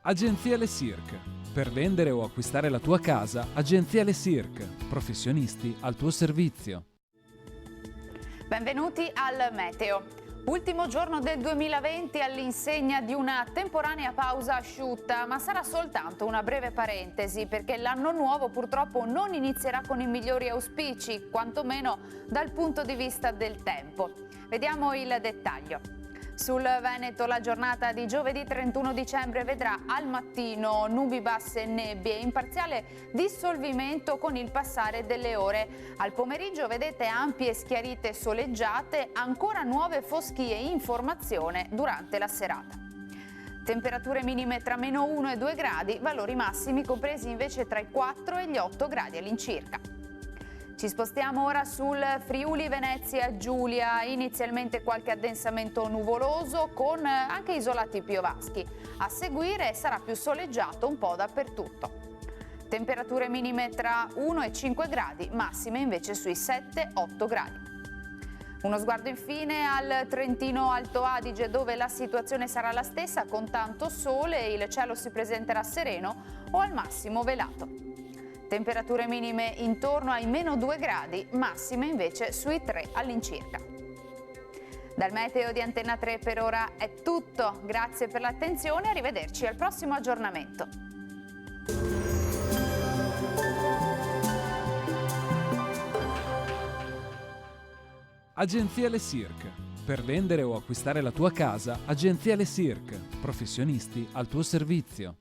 Agenzia Le Cirque. Per vendere o acquistare la tua casa, Agenzia Le Cirque. Professionisti al tuo servizio. Benvenuti al Meteo. Ultimo giorno del 2020 all'insegna di una temporanea pausa asciutta, ma sarà soltanto una breve parentesi perché l'anno nuovo purtroppo non inizierà con i migliori auspici, quantomeno dal punto di vista del tempo. Vediamo il dettaglio. Sul Veneto la giornata di giovedì 31 dicembre vedrà al mattino nubi basse e nebbie in parziale dissolvimento con il passare delle ore. Al pomeriggio vedete ampie schiarite soleggiate, ancora nuove foschie in formazione durante la serata. Temperature minime tra -1 e 2 gradi, valori massimi compresi invece tra i 4 e gli 8 gradi all'incirca. Ci spostiamo ora sul Friuli Venezia Giulia, inizialmente qualche addensamento nuvoloso con anche isolati piovaschi. A seguire sarà più soleggiato un po' dappertutto. Temperature minime tra 1 e 5 gradi, massime invece sui 7-8 gradi. Uno sguardo infine al Trentino Alto Adige, dove la situazione sarà la stessa con tanto sole e il cielo si presenterà sereno o al massimo velato. Temperature minime intorno ai -2 gradi, massime invece sui 3 all'incirca. Dal meteo di Antenna 3 per ora è tutto. Grazie per l'attenzione e arrivederci al prossimo aggiornamento. Agenzia Le Cirque. Per vendere o acquistare la tua casa, Agenzia Le Cirque. Professionisti al tuo servizio.